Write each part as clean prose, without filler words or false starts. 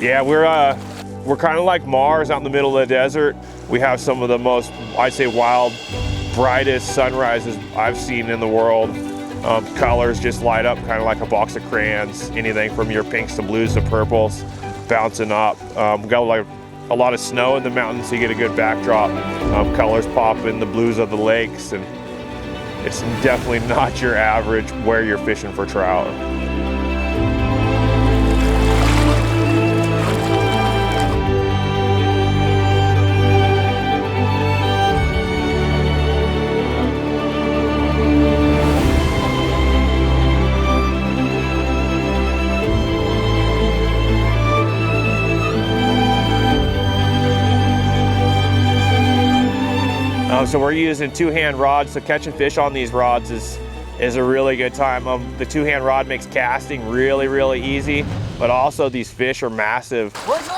Yeah, we're kind of like Mars out in the middle of the desert. We have some of the most, I'd say, wild, brightest sunrises I've seen in the world. Colors just light up kind of like a box of crayons. Anything from your pinks to blues to purples, bouncing up. We got like a lot of snow in the mountains, so you get a good backdrop. Colors pop in the blues of the lakes, and it's definitely not your average where you're fishing for trout. So we're using two-hand rods, so catching fish on these rods is a really good time. The two-hand rod makes casting really, really easy, but also these fish are massive. What's up?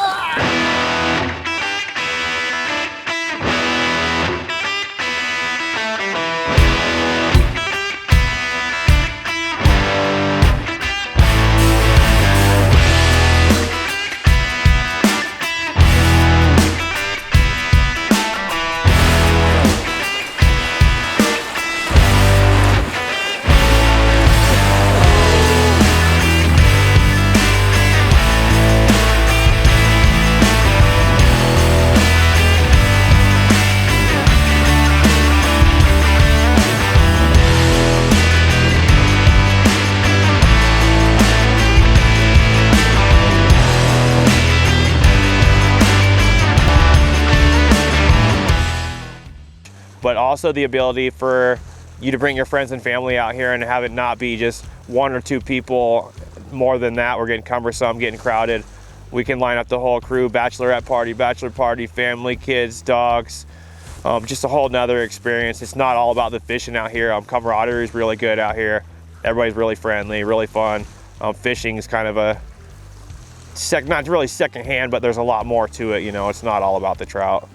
But also the ability for you to bring your friends and family out here and have it not be just one or two people. More than that, we're getting cumbersome, getting crowded. We can line up the whole crew, bachelorette party, bachelor party, family, kids, dogs. Just a whole nother experience. It's not all about the fishing out here. Camaraderie is really good out here. Everybody's really friendly, really fun. Fishing is kind of a, not really secondhand, but there's a lot more to it. You know, it's not all about the trout.